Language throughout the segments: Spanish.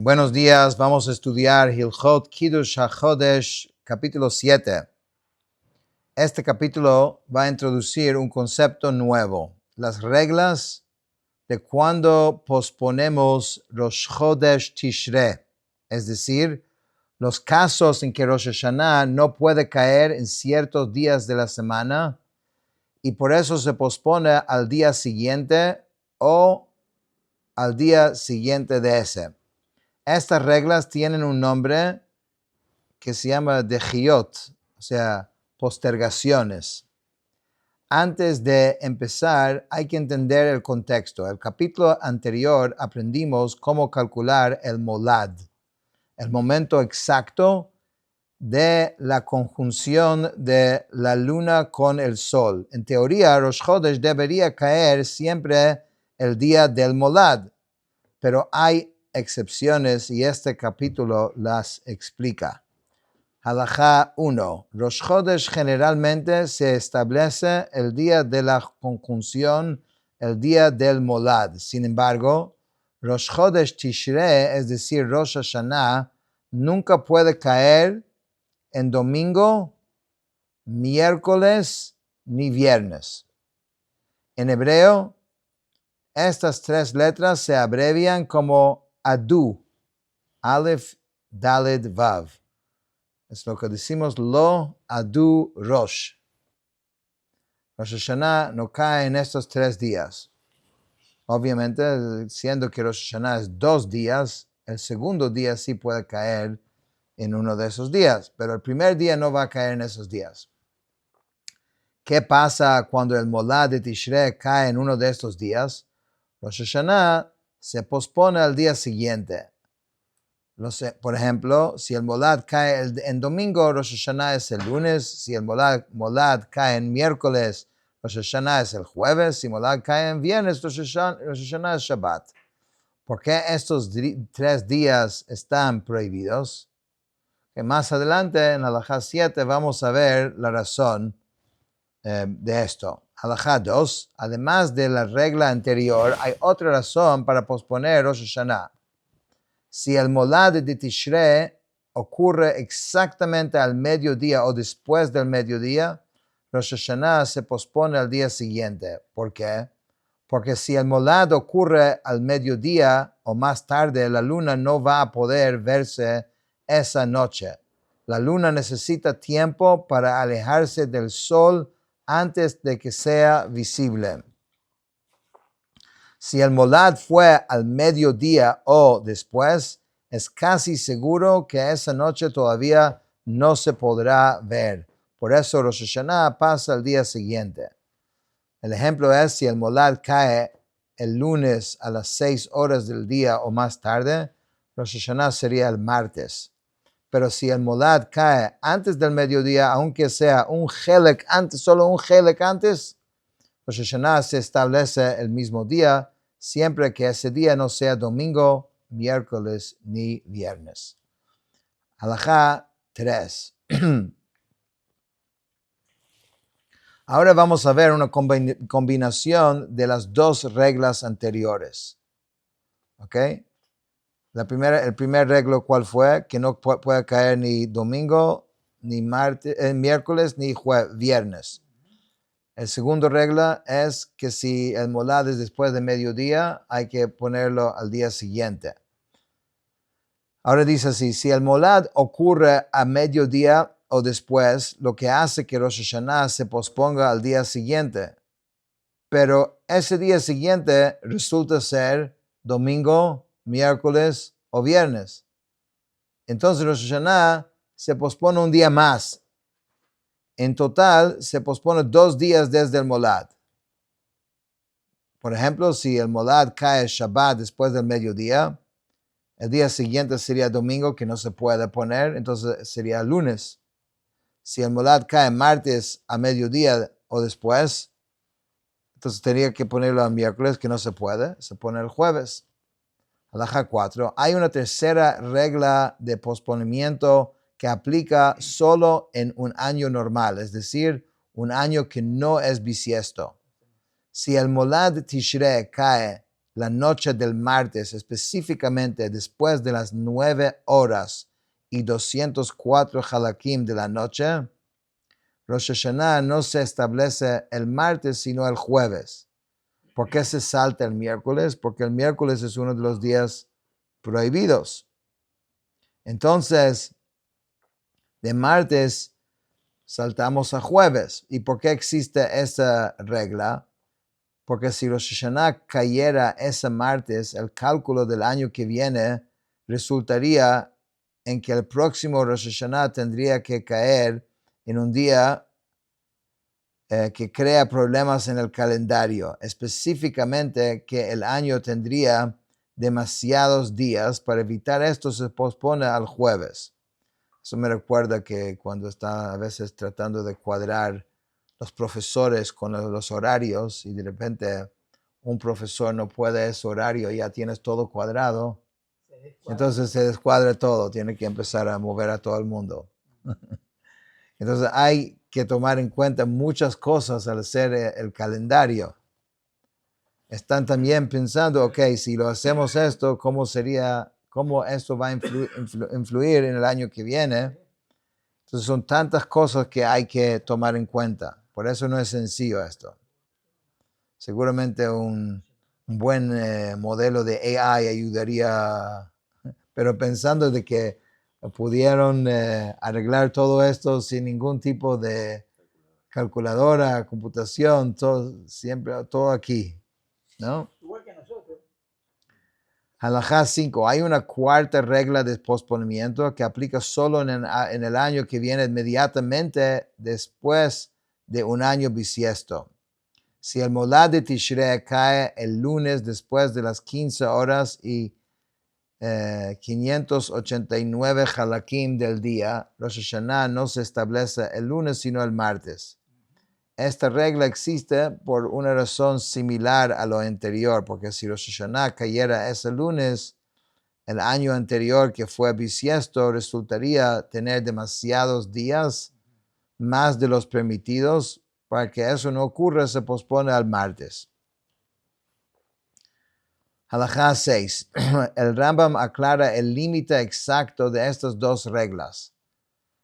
Buenos días, vamos a estudiar Hilchot Kiddush HaChodesh, capítulo 7. Este capítulo va a introducir un concepto nuevo, las reglas de cuando posponemos Rosh Chodesh Tishrei, es decir, los casos en que Rosh Hashanah no puede caer en ciertos días de la semana y por eso se pospone al día siguiente o al día siguiente de ese. Estas reglas tienen un nombre que se llama Dejiyot, o sea, postergaciones. Antes de empezar, hay que entender el contexto. El capítulo anterior aprendimos cómo calcular el molad, el momento exacto de la conjunción de la luna con el sol. En teoría, Rosh Chodesh debería caer siempre el día del molad, pero hay excepciones y este capítulo las explica. Halajá 1. Rosh Chodesh generalmente se establece el día de la conjunción, el día del molad. Sin embargo, Rosh Chodesh Tishrei, es decir, Rosh Hashanah, nunca puede caer en domingo, miércoles ni viernes. En hebreo, estas tres letras se abrevian como Adu, Aleph, Daled, Vav. Es lo que decimos Lo Adu Rosh. Rosh Hashanah no cae en estos 3 días. Obviamente, siendo que Rosh Hashanah es 2 días, el segundo día sí puede caer en uno de esos días, pero el primer día no va a caer en esos días. ¿Qué pasa cuando el molad de Tishrei cae en uno de estos días? Rosh Hashanah se pospone al día siguiente. Por ejemplo, si el molad cae en domingo, Rosh Hashanah es el lunes. Si el molad cae en miércoles, Rosh Hashanah es el jueves. Si el molad cae en viernes, Rosh Hashanah es Shabbat. ¿Por qué estos 3 días están prohibidos? Que más adelante, en Halajá 7, vamos a ver la razón de esto. Halajá 2, además de la regla anterior, hay otra razón para posponer Rosh Hashanah. Si el molad de Tishrei ocurre exactamente al mediodía o después del mediodía, Rosh Hashanah se pospone al día siguiente. ¿Por qué? Porque si el molad ocurre al mediodía o más tarde, la luna no va a poder verse esa noche. La luna necesita tiempo para alejarse del sol antes de que sea visible. Si el molad fue al mediodía o después, es casi seguro que esa noche todavía no se podrá ver. Por eso Rosh Hashanah pasa al día siguiente. El ejemplo es si el molad cae el lunes a las 6 horas del día o más tarde, Rosh Hashanah sería el martes. Pero si el molad cae antes del mediodía, aunque sea un chelek antes, solo un chelek antes, Rosh Hashanah se establece el mismo día, siempre que ese día no sea domingo, miércoles ni viernes. Halajá 3. Ahora vamos a ver una combinación de las dos reglas anteriores. ¿Ok? El primer reglo, ¿cuál fue? Que no puede caer ni domingo, ni miércoles, ni viernes. El segundo regla es que si el molad es después de mediodía, hay que ponerlo al día siguiente. Ahora dice así, si el molad ocurre a mediodía o después, lo que hace que Rosh Hashanah se posponga al día siguiente. Pero ese día siguiente resulta ser domingo, miércoles o viernes. Entonces Rosh Hashanah se pospone un día más. En total, se pospone 2 días desde el molad. Por ejemplo, si el molad cae Shabbat después del mediodía, el día siguiente sería domingo, que no se puede poner, entonces sería lunes. Si el molad cae martes a mediodía o después, entonces tendría que ponerlo a miércoles, que no se puede, se pone el jueves. Halajá 4. Hay una tercera regla de posponimiento que aplica solo en un año normal, es decir, un año que no es bisiesto. Si el molad Tishrei cae la noche del martes, específicamente después de las 9 horas y 204 halakim de la noche, Rosh Hashanah no se establece el martes, sino el jueves. ¿Por qué se salta el miércoles? Porque el miércoles es uno de los días prohibidos. Entonces, de martes saltamos a jueves. ¿Y por qué existe esa regla? Porque si Rosh Hashanah cayera ese martes, el cálculo del año que viene resultaría en que el próximo Rosh Hashanah tendría que caer en un día que crea problemas en el calendario, específicamente que el año tendría demasiados días. Para evitar esto se pospone al jueves. Eso me recuerda que cuando está a veces tratando de cuadrar los profesores con los horarios y de repente un profesor no puede ese horario y ya tienes todo cuadrado, entonces se descuadra todo, tiene que empezar a mover a todo el mundo. Entonces hay que tomar en cuenta muchas cosas al hacer el calendario. Están también pensando, ok, si lo hacemos esto, ¿cómo esto va a influir en el año que viene? Entonces son tantas cosas que hay que tomar en cuenta. Por eso no es sencillo esto. Seguramente un buen modelo de AI ayudaría, pero pensando de que pudieron arreglar todo esto sin ningún tipo de calculadora, computación, siempre todo aquí, ¿no? Igual que nosotros. Halajá 5. Hay una cuarta regla de posponimiento que aplica solo en el año que viene inmediatamente después de un año bisiesto. Si el Molad de Tishrei cae el lunes después de las 15 horas y 589 halakim del día, Rosh Hashanah no se establece el lunes sino el martes. Esta regla existe por una razón similar a lo anterior, porque si Rosh Hashanah cayera ese lunes, el año anterior que fue bisiesto resultaría tener demasiados días más de los permitidos. Para que eso no ocurra, se pospone al martes. Halajá 6. El Rambam aclara el límite exacto de estas dos reglas.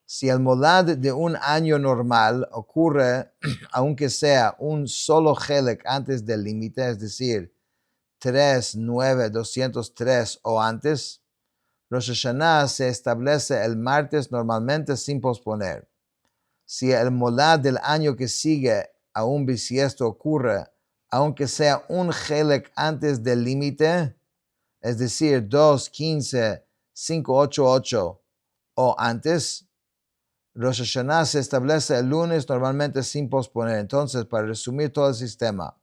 Si el molad de un año normal ocurre, aunque sea un solo helek antes del límite, es decir, 3, 9, 203 o antes, Rosh Hashanah se establece el martes normalmente sin posponer. Si el molad del año que sigue a un bisiesto ocurre, aunque sea un helek antes del límite, es decir, 2, 15, 5, 8, 8 o antes, Rosh Hashanah se establece el lunes normalmente sin posponer. Entonces, para resumir todo el sistema,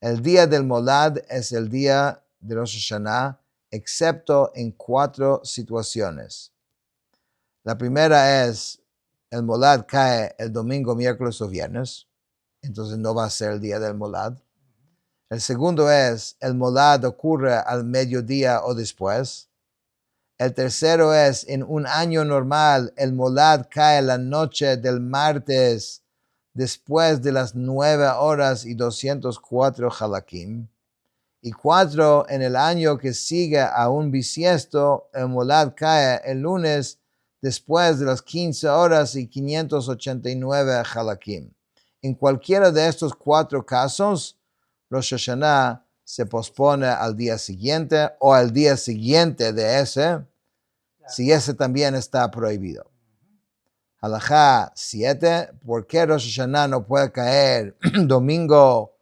el día del molad es el día de Rosh Hashanah, excepto en 4 situaciones. La primera es, el molad cae el domingo, miércoles o viernes, entonces no va a ser el día del molad. El segundo es, el molad ocurre al mediodía o después. El tercero es, en un año normal, el molad cae la noche del martes después de las 9 horas y 204 halakim. Y 4, en el año que sigue a un bisiesto, el molad cae el lunes después de las 15 horas y 589 halakim. En cualquiera de estos 4 casos, Rosh Hashanah se pospone al día siguiente o al día siguiente de ese, si ese también está prohibido. Halajá 7, ¿por qué Rosh Hashanah no puede caer domingo,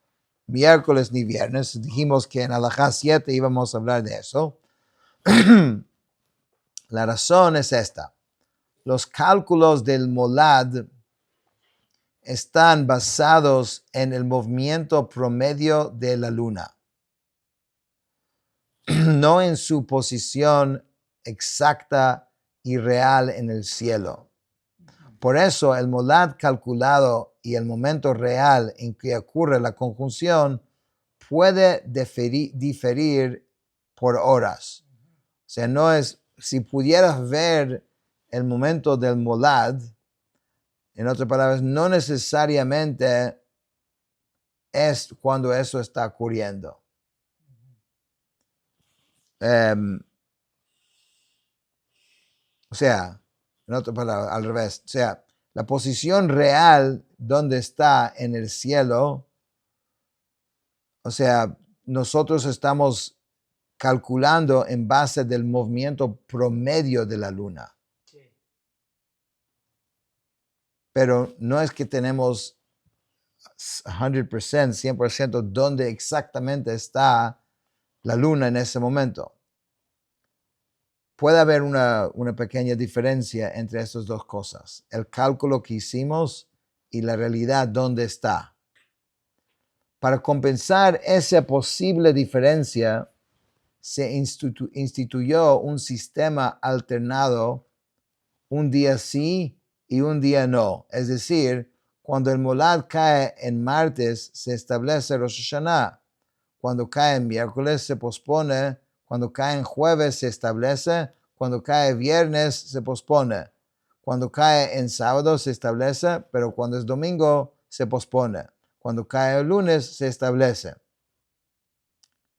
miércoles ni viernes? Dijimos que en Halajá 7 íbamos a hablar de eso. La razón es esta. Los cálculos del molad están basados en el movimiento promedio de la luna, no en su posición exacta y real en el cielo. Por eso el molad calculado y el momento real en que ocurre la conjunción puede diferir por horas. O sea, no es, si pudieras ver el momento del molad, en otras palabras, no necesariamente es cuando eso está ocurriendo. o sea, en otra palabra, al revés, o sea, la posición real donde está en el cielo, o sea, nosotros estamos calculando en base del movimiento promedio de la luna. Sí. Pero no es que tenemos 100%, 100% dónde exactamente está la luna en ese momento. Puede haber una pequeña diferencia entre estas dos cosas, el cálculo que hicimos y la realidad dónde está. Para compensar esa posible diferencia, se instituyó un sistema alternado, un día sí y un día no. Es decir, cuando el Molad cae en martes, se establece Rosh Hashanah. Cuando cae en miércoles, se pospone. Cuando cae en jueves, se establece. Cuando cae viernes, se pospone. Cuando cae en sábado, se establece, pero cuando es domingo, se pospone. Cuando cae el lunes, se establece.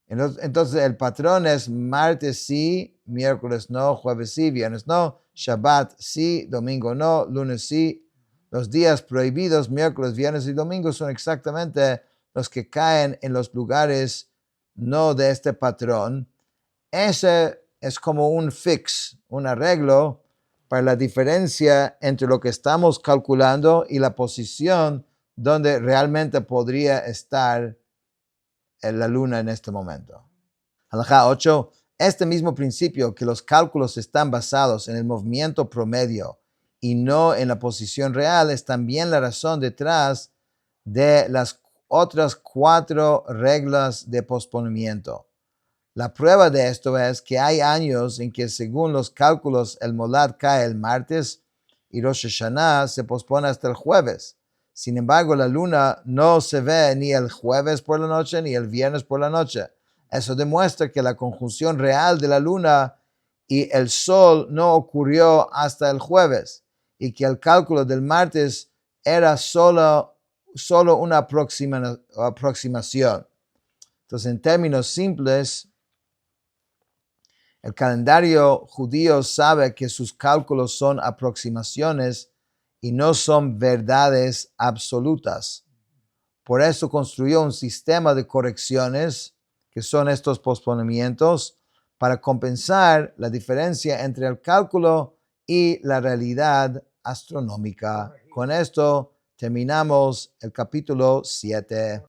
Entonces el patrón es martes sí, miércoles no, jueves sí, viernes no, Shabbat sí, domingo no, lunes sí. Los días prohibidos, miércoles, viernes y domingo, son exactamente los que caen en los lugares no de este patrón. Ese es como un fix, un arreglo para la diferencia entre lo que estamos calculando y la posición donde realmente podría estar en la luna en este momento. Halajá 8. Este mismo principio, que los cálculos están basados en el movimiento promedio y no en la posición real, es también la razón detrás de las otras 4 reglas de posponimiento. La prueba de esto es que hay años en que, según los cálculos, el Molad cae el martes y Rosh Hashanah se pospone hasta el jueves. Sin embargo, la luna no se ve ni el jueves por la noche ni el viernes por la noche. Eso demuestra que la conjunción real de la luna y el sol no ocurrió hasta el jueves y que el cálculo del martes era solo una aproximación. Entonces, en términos simples, el calendario judío sabe que sus cálculos son aproximaciones y no son verdades absolutas. Por eso construyó un sistema de correcciones, que son estos posponimientos, para compensar la diferencia entre el cálculo y la realidad astronómica. Con esto terminamos el capítulo 7.